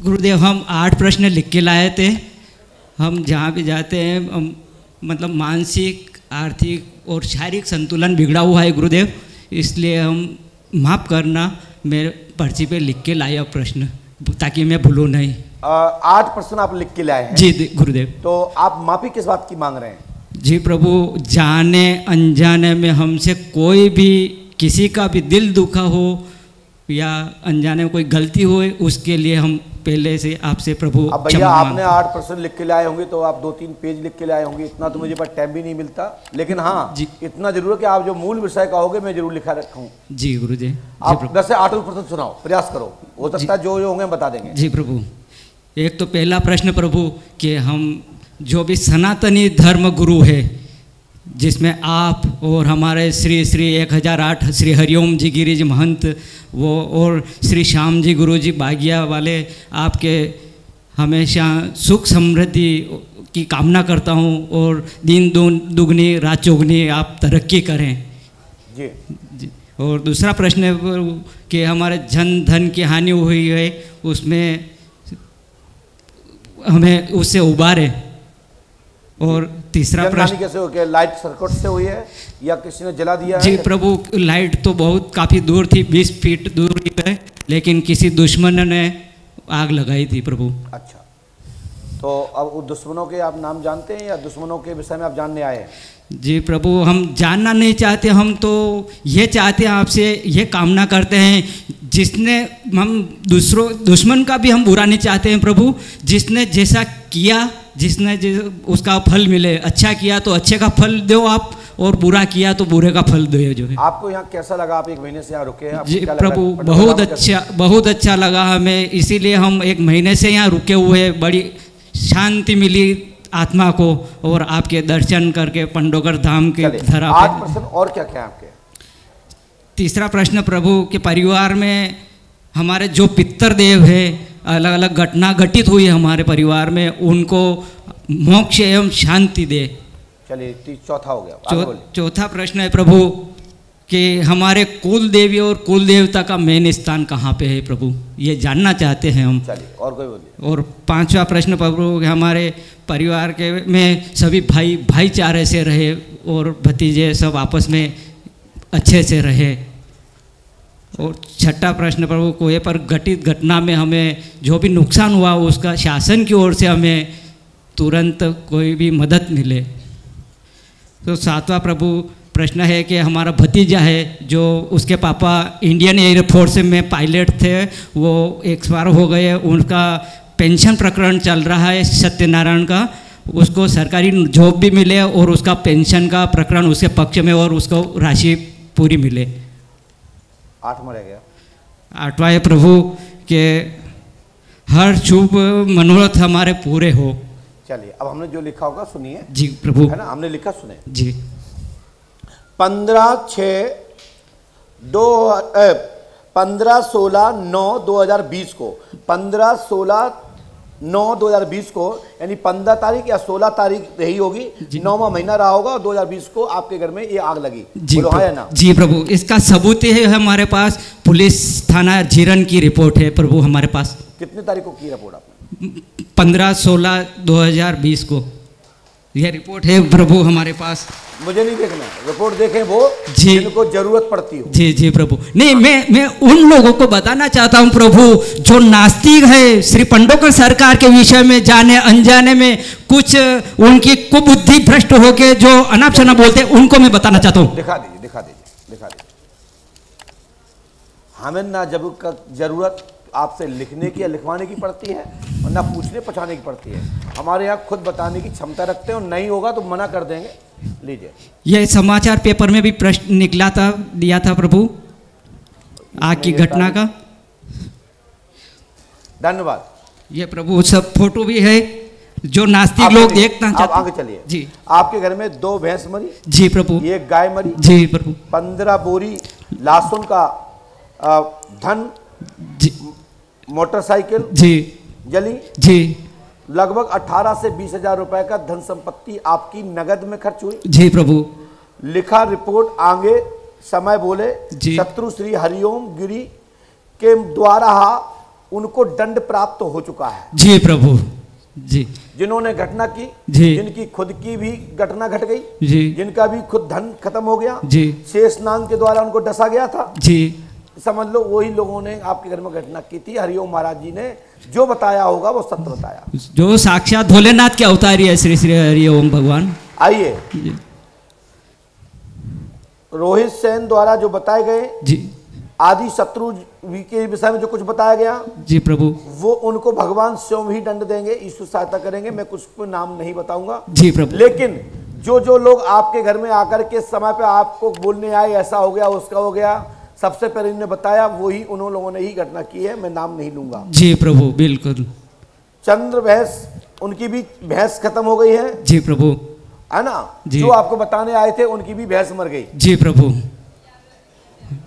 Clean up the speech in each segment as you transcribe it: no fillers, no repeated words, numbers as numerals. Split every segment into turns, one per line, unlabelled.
गुरुदेव, हम 8 प्रश्न लिख के लाए थे। हम जहाँ भी जाते हैं मतलब मानसिक, आर्थिक और शारीरिक संतुलन बिगड़ा हुआ है गुरुदेव, इसलिए हम माफ़ करना, मेरे पर्ची पे लिख के लाए प्रश्न ताकि मैं भूलूँ नहीं।
8 प्रश्न आप लिख के लाए हैं? जी
गुरुदेव।
तो आप माफ़ी किस बात की मांग रहे हैं?
जी प्रभु, जाने अनजाने में हमसे कोई भी किसी का भी दिल दुखा हो या अनजाने में कोई गलती हो, उसके लिए हम पहले से आपसे प्रभु।
अब भैया आपने 8 प्रश्न लिख के लाए होंगे तो आप 2-3 पेज लिख के लाए होंगे, इतना तो मुझे पर टाइम भी नहीं मिलता, लेकिन हाँ इतना जरूर है कि आप जो मूल विषय कहोगे मैं जरूर लिखा रखूँ।
जी गुरु जी।
आप 10 से 8 प्रश्न सुनाओ, प्रयास करो, हो सकता है जो होंगे बता देंगे।
जी प्रभु। एक तो पहला प्रश्न प्रभु कि हम जो भी सनातनी धर्म गुरु है, जिसमें आप और हमारे श्री 1008 श्री हरिओम जी गिरी जी महंत वो और श्री श्याम जी गुरु जी बागिया वाले, आपके हमेशा सुख समृद्धि की कामना करता हूँ और दिन दुगनी रात चौगनी आप तरक्की करें जी। और दूसरा प्रश्न है कि हमारे जन धन की हानि हुई है, उसमें हमें उससे उबारे। और तीसरा प्रश्न
कैसे हो गया? लाइट सर्किट से हुई है या किसी ने जला दिया?
जी प्रभु, लाइट तो बहुत काफ़ी दूर थी, 20 फीट दूर है, लेकिन किसी दुश्मन ने आग लगाई थी प्रभु।
अच्छा, तो अब दुश्मनों के आप नाम जानते हैं या दुश्मनों के विषय में आप जानने आए हैं?
जी प्रभु, हम जानना नहीं चाहते, हम तो ये चाहते हैं, आपसे ये कामना करते हैं, जिसने हम दुश्मन का भी हम बुरा नहीं चाहते हैं प्रभु, जिसने जैसा किया जिसने उसका फल मिले, अच्छा किया तो अच्छे का फल दो आप, और बुरा किया तो बुरे का फल दो जो है।
आपको यहाँ कैसा लगा? आप 1 महीने से यहाँ रुके हैं।
जी प्रभु, बहुत अच्छा लगा हमें, इसीलिए हम 1 महीने से यहाँ रुके हुए, बड़ी शांति मिली आत्मा को, और आपके दर्शन करके पंडोगर धाम के धरा।
8 प्रश्न और क्या क्या आपके?
तीसरा प्रश्न प्रभु के परिवार में हमारे जो पितृदेव है, अलग अलग घटना घटित हुई है हमारे परिवार में, उनको मोक्ष एवं शांति दे।
चलिए चौथा हो गया।
चौथा प्रश्न है प्रभु कि हमारे कुल देवी और कुल देवता का मेन स्थान कहाँ पे है प्रभु, ये जानना चाहते हैं हम।
चलिए और कोई बोलिए।
और 5वां प्रश्न प्रभु, हमारे परिवार के में सभी भाईचारे से रहे और भतीजे सब आपस में अच्छे से रहे। और 6ठा प्रश्न प्रभु, कोई पर घटित घटना में हमें जो भी नुकसान हुआ उसका शासन की ओर से हमें तुरंत कोई भी मदद मिले। तो 7वां प्रभु प्रश्न है कि हमारा भतीजा है, जो उसके पापा इंडियन एयरफोर्स में पायलट थे, वो एक्सपायर हो गए, उनका पेंशन प्रकरण चल रहा है सत्यनारायण का, उसको सरकारी जॉब भी मिले और उसका पेंशन का प्रकरण उसके पक्ष में और उसको राशि पूरी मिले।
8वां रह गया।
8वां है प्रभु के हर शुभ मनोरथ हमारे पूरे हो।
चलिए अब हमने जो लिखा होगा सुनिए।
जी प्रभु।
है ना, हमने लिखा सुने
जी।
15/16/9/2020 को 15/16/9/2020 को यानी 15 तारीख या 16 तारीख रही होगी, 9वां महीना रहा होगा और 2020 को आपके घर में ये आग लगी। बोलो हाँ या ना? जी प्रभु,
इसका सबूत है हमारे पास, पुलिस थाना जीरन की रिपोर्ट है प्रभु हमारे पास।
कितने तारीख को की रिपोर्ट आपने?
15/16/2020 को यह रिपोर्ट है प्रभु हमारे पास।
मुझे नहीं देखना, रिपोर्ट देखें वो जिनको जरूरत पड़ती हो।
जी जी प्रभु। नहीं, मैं उन लोगों को बताना चाहता हूं प्रभु जो नास्तिक है, श्री पंडोकर सरकार के विषय में जाने अनजाने में कुछ उनकी कुबुद्धि भ्रष्ट होके जो अनाप शनाप बोलते हैं, उनको मैं बताना चाहता हूँ।
दिखा दीजिए, दिखा दीजिए, दिखा दीजिए। हमें ना जरूरत आपसे लिखने की या लिखवाने की पड़ती है और ना पूछने पछाने की पड़ती है। हमारे यहाँ खुद बताने की क्षमता रखते हैं और नहीं होगा तो मना कर देंगे। लीजिए,
यह समाचार पेपर में भी प्रश्न निकला था, दिया था प्रभु आग की घटना का।
धन्यवाद।
ये प्रभु सब फोटो भी है जो नास्तिक लोग देखना चाहते हैं।
आगे चलिए
जी।
आपके घर में 2 भैंस मरी?
जी प्रभु।
1 गाय मरी?
जी प्रभु।
15 बोरी लहसुन का धन, मोटरसाइकिल
जी
जली?
जी।
लगभग 18 से 20 हजार रुपए का धन संपत्ति आपकी नगद में खर्च हुई?
जी प्रभु।
लिखा रिपोर्ट आगे समय बोले शत्रु श्री हरिओम गिरी के द्वारा उनको दंड प्राप्त हो चुका है।
जी प्रभु जी।
जिन्होंने घटना की,
जी।
जिनकी खुद की भी घटना घट गई,
जी।
जिनका भी खुद धन खत्म हो गया,
जी।
शेष नाग के द्वारा उनको डसा गया था,
जी।
समझ लो वही लोगों ने आपके घर में घटना की थी। हरिओम महाराज जी ने जो बताया होगा वो सत्य बताया,
जो साक्षात भोलेनाथ के अवतारी है श्री श्री हरिओम भगवान।
आइए, रोहित सेन द्वारा जो बताए गए
जी,
आदि शत्रु के विषय में जो कुछ बताया गया,
जी प्रभु,
वो उनको भगवान स्वयं ही दंड देंगे, ईश्वर सहायता करेंगे। मैं कुछ को नाम नहीं बताऊंगा।
जी प्रभु।
लेकिन जो लोग आपके घर में आकर के समय पे आपको बोलने आए ऐसा हो गया उसका हो गया, सबसे पहले इन्होंने बताया वही उन लोगों ने ही घटना की है, मैं नाम नहीं लूंगा।
जी प्रभु बिल्कुल।
चंद्र भैंस, उनकी भी भैंस खत्म हो गई है।
जी प्रभु,
है ना। जो आपको बताने आए थे उनकी भी भैंस मर गई।
जी प्रभु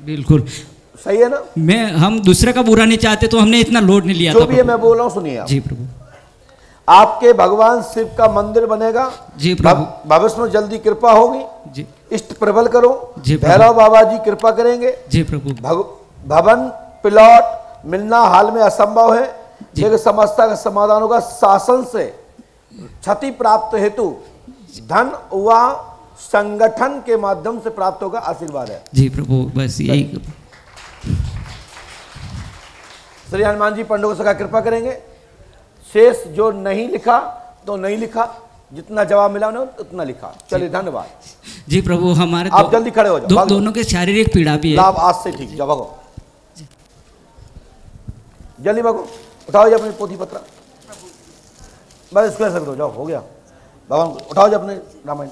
बिल्कुल
सही है ना।
हम दूसरे का बुरा नहीं चाहते तो हमने इतना लोड नहीं लिया
जो
था।
भी है मैं बोल रहा हूँ सुनिए आप।
जी प्रभु।
आपके भगवान शिव का मंदिर बनेगा।
जी प्रभु।
भविष्य में जल्दी कृपा होगी।
जी।
इष्ट प्रबल करो।
जी प्रभु।
भैरव बाबा जी कृपा करेंगे।
जी प्रभु।
भवन प्लॉट मिलना हाल में असंभव है, लेकिन समस्या का समाधान होगा। शासन से क्षति प्राप्त हेतु धन व संगठन के माध्यम से प्राप्त होगा। आशीर्वाद है।
जी प्रभु, बस यही।
श्री हनुमान जी पंडों का कृपा करेंगे। शेष जो नहीं लिखा तो नहीं लिखा, जितना जवाब मिला ना उतना लिखा। चलिए धन्यवाद।
जी प्रभु। हमारे
आप जल्दी खड़े हो जाओ।
दोनों के शारीरिक पीड़ा भी है।
लाभ आज से ठीक जाओ, भागो जल्दी भागो। उठाओ जी अपनी पोथी पत्र, बस इसको ऐसा करो, जाओ हो गया। भगवान उठाओ जी अपने रामायण,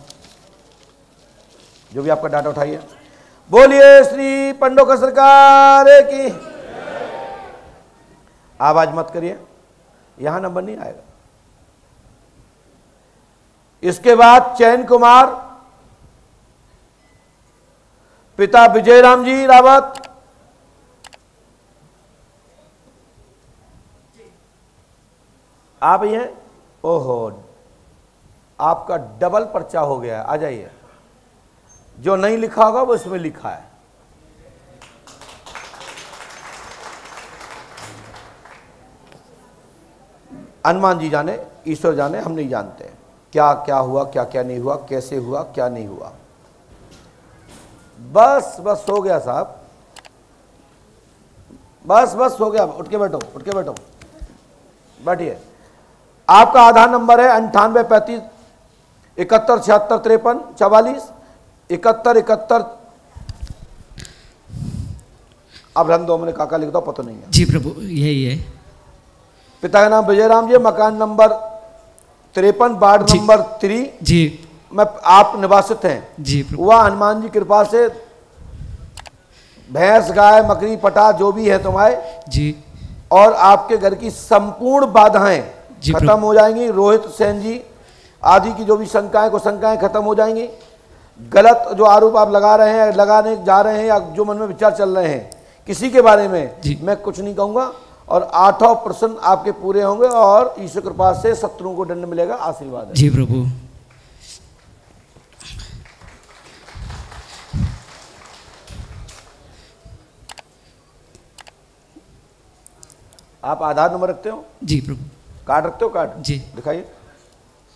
जो भी आपका डाटा उठाइए। बोलिए श्री पंडों सरकार की। आवाज मत करिए, यहां नंबर नहीं आएगा। इसके बाद चैन कुमार, पिता विजय राम जी रावत, आप ये, ओहो आपका डबल पर्चा हो गया है, आ जाइए। जो नहीं लिखा होगा वो इसमें लिखा है। हनुमान जी जाने, ईश्वर जाने, हम नहीं जानते क्या क्या हुआ, क्या क्या नहीं हुआ, कैसे हुआ, क्या नहीं हुआ। बस बस हो गया साहब, बस बस हो गया। उठ के बैठो, उठ के बैठो, बैठिए। आपका आधार नंबर है 9835 71 76 53 44 71 71। अब रन दो, मैंने काका लिख दो, पता नहीं है।
जी प्रभु यही है।
पिता का नाम विजय राम जी, मकान नंबर 53 वार्ड नंबर 3
जी।
मैं आप निवासित हैं।
जी प्रभु।
वह हनुमान जी कृपा से भैंस गाय मकरी पटा जो भी है तुम्हारे
जी,
और आपके घर की संपूर्ण बाधाएं खत्म हो जाएंगी। रोहित सेन जी आदि की जो भी शंकाएं को शंकाएं खत्म हो जाएंगी। गलत जो आरोप आप लगा रहे हैं, लगाने जा रहे हैं, या जो मन में विचार चल रहे हैं किसी के बारे में, मैं कुछ नहीं कहूंगा। और 8% आपके पूरे होंगे और ईश्वर कृपा से शत्रुओं को दंड मिलेगा। आशीर्वाद है।
जी प्रभु।
आप आधार नंबर रखते हो?
जी प्रभु।
कार्ड रखते हो? कार्ड
जी
दिखाइए।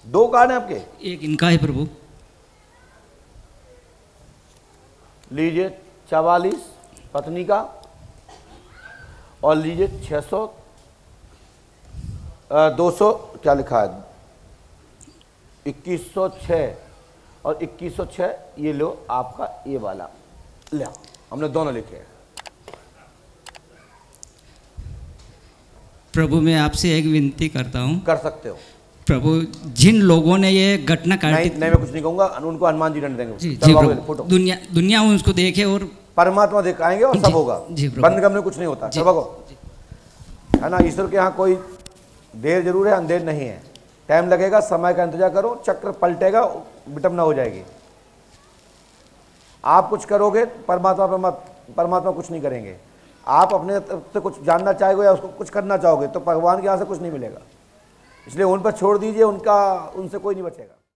2 कार्ड हैं आपके?
एक इनका है प्रभु।
लीजिए 44 पत्नी का, और लीजिए 600 200 क्या लिखा है 2106 और 2106। ये लो आपका ये वाला ले, हमने दोनों लिखे हैं।
प्रभु मैं आपसे एक विनती करता हूँ।
कर सकते हो।
प्रभु जिन लोगों ने ये घटना काटी,
नहीं मैं कुछ नहीं कहूंगा, उनको हनुमान जी दंड देंगे।
जी प्रभु। दुनिया उनको देखे और
परमात्मा दिखाएंगे और सब होगा। बंद करने कुछ नहीं होता। चलो है ना। ईश्वर के यहाँ कोई देर जरूर है, अंधेर नहीं है। टाइम लगेगा, समय का इंतजार करो, चक्र पलटेगा, विटंबना हो जाएगी। आप कुछ करोगे, परमात्मा कुछ नहीं करेंगे। आप अपने तरफ से कुछ जानना चाहोगे या उसको कुछ करना चाहोगे तो भगवान के यहाँ से कुछ नहीं मिलेगा। इसलिए उन पर छोड़ दीजिए, उनसे कोई नहीं बचेगा।